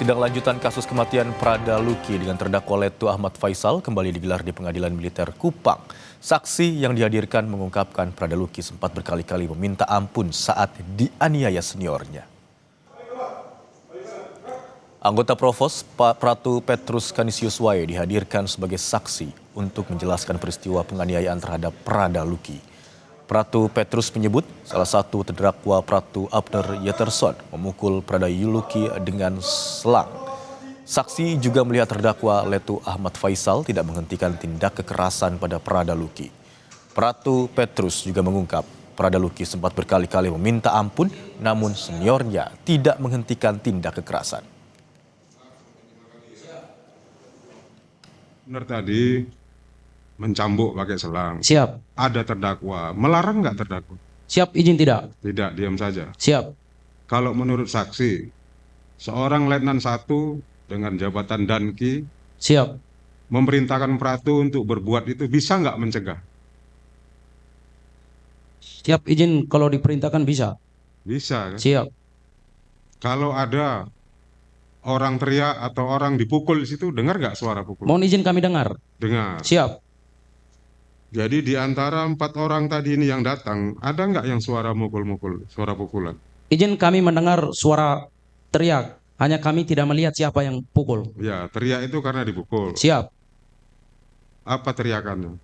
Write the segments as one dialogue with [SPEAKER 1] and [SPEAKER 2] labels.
[SPEAKER 1] Sidang lanjutan kasus kematian Prada Luki dengan terdakwa Letu Ahmad Faisal kembali digelar di Pengadilan Militer Kupang. Saksi yang dihadirkan mengungkapkan Prada Luki sempat berkali-kali meminta ampun saat dianiaya seniornya. Anggota Provos Pratu Petrus Kanisius Wae dihadirkan sebagai saksi untuk menjelaskan peristiwa penganiayaan terhadap Prada Luki. Pratu Petrus menyebut salah satu terdakwa Pratu Abner Yeterson memukul Prada Luki dengan selang. Saksi juga melihat terdakwa Letu Ahmad Faisal tidak menghentikan tindak kekerasan pada Prada Luki. Pratu Petrus juga mengungkap Prada Luki sempat berkali-kali meminta ampun namun seniornya tidak menghentikan tindak kekerasan.
[SPEAKER 2] Benar tadi mencambuk pakai selang.
[SPEAKER 3] Siap.
[SPEAKER 2] Ada terdakwa. Melarang nggak terdakwa?
[SPEAKER 3] Siap, izin tidak?
[SPEAKER 2] Tidak, diam saja.
[SPEAKER 3] Siap.
[SPEAKER 2] Kalau menurut saksi, seorang Letnan 1 dengan jabatan Danki
[SPEAKER 3] Siap.
[SPEAKER 2] memerintahkan Pratu untuk berbuat itu bisa nggak mencegah?
[SPEAKER 3] Siap, izin kalau diperintahkan bisa.
[SPEAKER 2] Bisa kan?
[SPEAKER 3] Siap.
[SPEAKER 2] Kalau ada orang teriak atau orang dipukul di situ, dengar nggak suara pukul?
[SPEAKER 3] Mohon izin kami dengar.
[SPEAKER 2] Dengar.
[SPEAKER 3] Siap.
[SPEAKER 2] Jadi di antara 4 orang tadi ini yang datang, ada nggak yang suara mukul-mukul, suara pukulan?
[SPEAKER 3] Izin kami mendengar suara teriak. Hanya kami tidak melihat siapa yang pukul.
[SPEAKER 2] Ya, teriak itu karena dipukul.
[SPEAKER 3] Siap.
[SPEAKER 2] Apa teriakannya?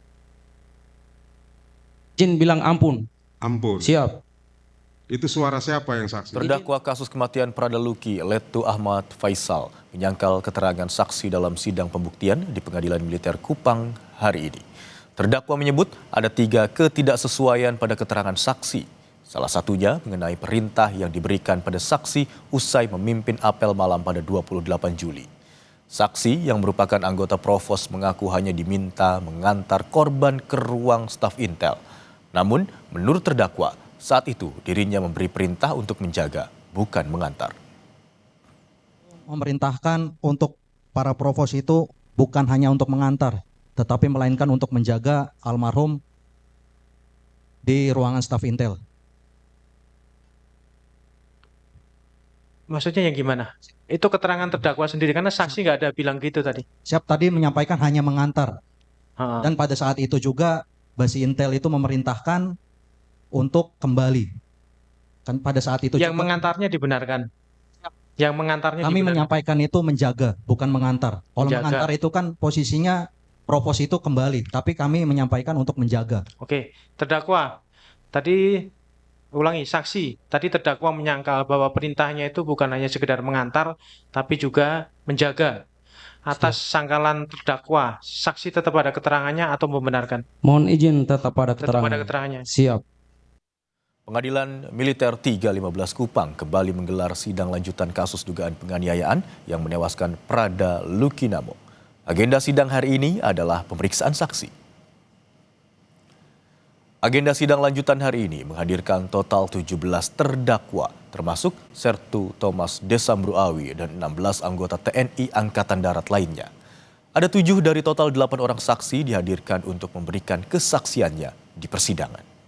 [SPEAKER 3] Izin bilang ampun.
[SPEAKER 2] Ampun.
[SPEAKER 3] Siap.
[SPEAKER 2] Itu suara siapa yang saksi?
[SPEAKER 1] Terdakwa kasus kematian Prada Luki, Letu Ahmad Faisal, menyangkal keterangan saksi dalam sidang pembuktian di Pengadilan Militer Kupang hari ini. Terdakwa menyebut ada 3 ketidaksesuaian pada keterangan saksi. Salah satunya mengenai perintah yang diberikan pada saksi usai memimpin apel malam pada 28 Juli. Saksi yang merupakan anggota Provos mengaku hanya diminta mengantar korban ke ruang staf Intel. Namun, menurut terdakwa, saat itu dirinya memberi perintah untuk menjaga, bukan mengantar.
[SPEAKER 4] Memerintahkan untuk para Provos itu bukan hanya untuk mengantar, tetapi melainkan untuk menjaga almarhum di ruangan staf Intel.
[SPEAKER 5] Maksudnya yang gimana? Itu keterangan terdakwa sendiri, karena saksi nggak ada bilang gitu tadi.
[SPEAKER 4] Siap tadi menyampaikan hanya mengantar.
[SPEAKER 5] Ha-ha.
[SPEAKER 4] Dan pada saat itu juga Basi Intel itu memerintahkan untuk kembali. Kan pada saat itu
[SPEAKER 5] Yang
[SPEAKER 4] juga
[SPEAKER 5] mengantarnya dibenarkan. Yang mengantarnya
[SPEAKER 4] kami
[SPEAKER 5] dibenarkan.
[SPEAKER 4] menyampaikan itu menjaga, bukan mengantar. Kalau
[SPEAKER 5] Menjaga.
[SPEAKER 4] mengantar itu kan posisinya Provos itu kembali, tapi kami menyampaikan untuk menjaga.
[SPEAKER 5] Oke, terdakwa. Tadi ulangi, saksi. Tadi terdakwa menyangkal bahwa perintahnya itu bukan hanya sekedar mengantar, tapi juga menjaga. Atas sangkalan terdakwa, saksi tetap ada keterangannya atau membenarkan?
[SPEAKER 3] Mohon izin tetap pada
[SPEAKER 5] Tetap ada
[SPEAKER 3] keterangan.
[SPEAKER 5] keterangannya.
[SPEAKER 3] Siap.
[SPEAKER 1] Pengadilan Militer 315 Kupang kembali menggelar sidang lanjutan kasus dugaan penganiayaan yang menewaskan Prada Luki Namo. Agenda sidang hari ini adalah pemeriksaan saksi. Agenda sidang lanjutan hari ini menghadirkan total 17 terdakwa, termasuk Sertu Thomas Desambruawi dan 16 anggota TNI Angkatan Darat lainnya. Ada 7 dari total 8 orang saksi dihadirkan untuk memberikan kesaksiannya di persidangan.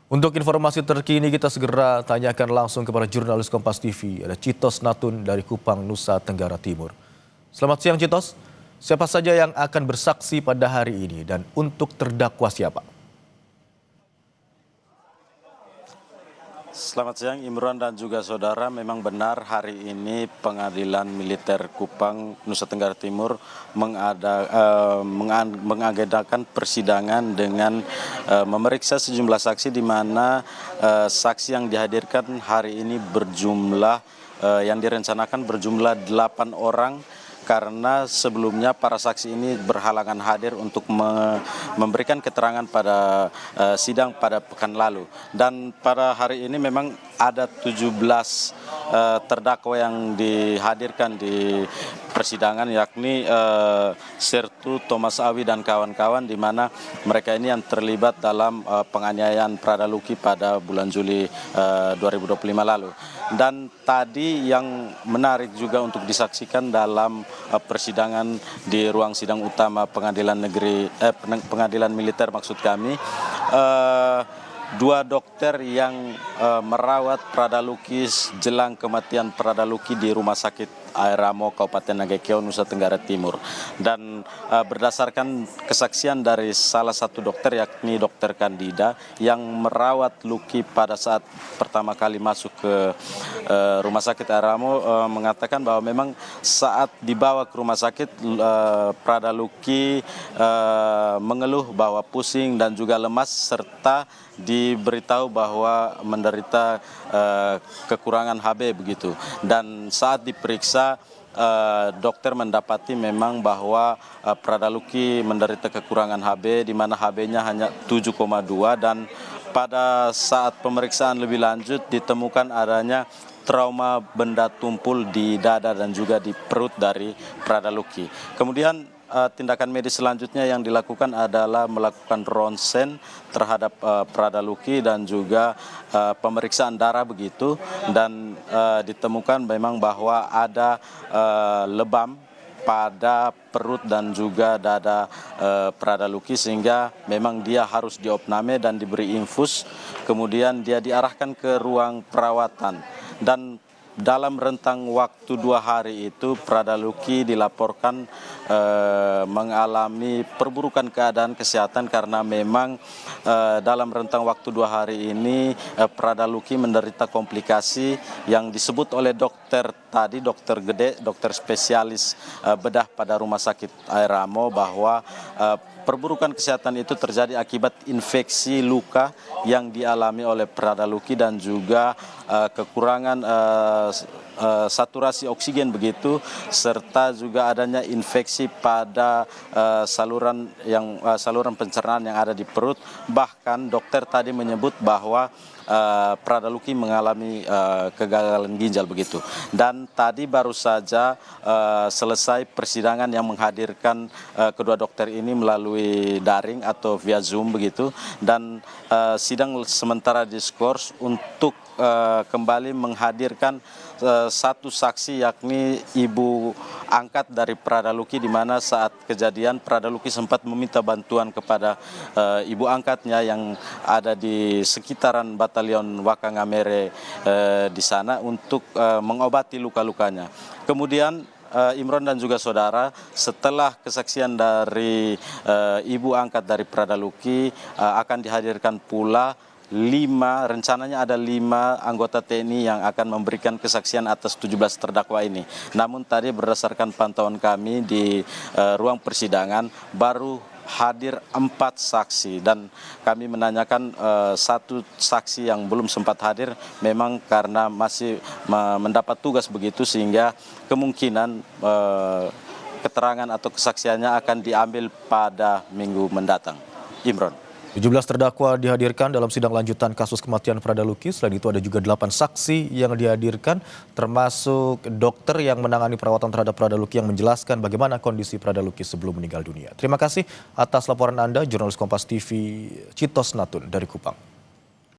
[SPEAKER 1] Untuk informasi terkini kita segera tanyakan langsung kepada jurnalis Kompas TV. Ada Citos Natun dari Kupang, Nusa Tenggara Timur. Selamat siang Citos, siapa saja yang akan bersaksi pada hari ini dan untuk terdakwa siapa?
[SPEAKER 6] Selamat siang Imron dan juga saudara, memang benar hari ini Pengadilan Militer Kupang, Nusa Tenggara Timur mengagendakan persidangan dengan memeriksa sejumlah saksi di mana saksi yang dihadirkan hari ini berjumlah yang direncanakan berjumlah 8 orang. Karena sebelumnya para saksi ini berhalangan hadir untuk memberikan keterangan pada sidang pada pekan lalu. Dan pada hari ini memang ada 17 terdakwa yang dihadirkan di persidangan, yakni Sertu Thomas Awi dan kawan-kawan, di mana mereka ini yang terlibat dalam penganiayaan Prada Luki pada bulan Juli 2025 lalu. Dan tadi yang menarik juga untuk disaksikan dalam persidangan di ruang sidang utama Pengadilan Militer maksud kami, dua dokter yang merawat Pradaluki jelang kematian Pradaluki di Rumah Sakit Airamo Kabupaten Nagekeo, Nusa Tenggara Timur. Dan berdasarkan kesaksian dari salah satu dokter, yakni Dokter Kandida, yang merawat Luki pada saat pertama kali masuk ke Rumah Sakit Airamo, mengatakan bahwa memang saat dibawa ke rumah sakit, Pradaluki mengeluh bahwa pusing dan juga lemas, serta diberitahu bahwa menderita kekurangan HB begitu. Dan saat diperiksa, dokter mendapati memang bahwa Pradaluki menderita kekurangan HB, di mana HB-nya hanya 7,2, dan pada saat pemeriksaan lebih lanjut ditemukan adanya trauma benda tumpul di dada dan juga di perut dari Pradaluki. Kemudian tindakan medis selanjutnya yang dilakukan adalah melakukan ronsen terhadap Pradaluki dan juga pemeriksaan darah begitu, dan ditemukan memang bahwa ada lebam pada perut dan juga dada Pradaluki, sehingga memang dia harus diopname dan diberi infus. Kemudian dia diarahkan ke ruang perawatan, dan dalam rentang waktu 2 hari itu Pradaluki dilaporkan mengalami perburukan keadaan kesehatan, karena memang dalam rentang waktu 2 hari ini Pradaluki menderita komplikasi yang disebut oleh dokter tadi, dokter gede, dokter spesialis bedah pada Rumah Sakit Airamo, bahwa perburukan kesehatan itu terjadi akibat infeksi luka yang dialami oleh Pradaluki dan juga kekurangan saturasi oksigen begitu, serta juga adanya infeksi pada saluran pencernaan yang ada di perut. Bahkan dokter tadi menyebut bahwa Pradaluki mengalami kegagalan ginjal begitu. Dan tadi baru saja selesai persidangan yang menghadirkan kedua dokter ini melalui daring atau via Zoom begitu, dan sidang sementara diskors untuk kembali menghadirkan satu saksi, yakni ibu angkat dari Pradaluki, di mana saat kejadian Pradaluki sempat meminta bantuan kepada ibu angkatnya yang ada di sekitaran Batalion Wakangamere di sana untuk mengobati luka-lukanya. Kemudian Imron dan juga saudara, setelah kesaksian dari ibu angkat dari Pradaluki, akan dihadirkan pula rencananya ada 5 anggota TNI yang akan memberikan kesaksian atas 17 terdakwa ini. Namun tadi berdasarkan pantauan kami di ruang persidangan baru hadir 4 saksi, dan kami menanyakan satu saksi yang belum sempat hadir memang karena masih mendapat tugas begitu, sehingga kemungkinan keterangan atau kesaksiannya akan diambil pada minggu mendatang. Imron.
[SPEAKER 1] 17 terdakwa dihadirkan dalam sidang lanjutan kasus kematian Pradaluki. Selain itu ada juga 8 saksi yang dihadirkan, termasuk dokter yang menangani perawatan terhadap Pradaluki yang menjelaskan bagaimana kondisi Pradaluki sebelum meninggal dunia. Terima kasih atas laporan Anda, jurnalis Kompas TV Citos Natun dari Kupang.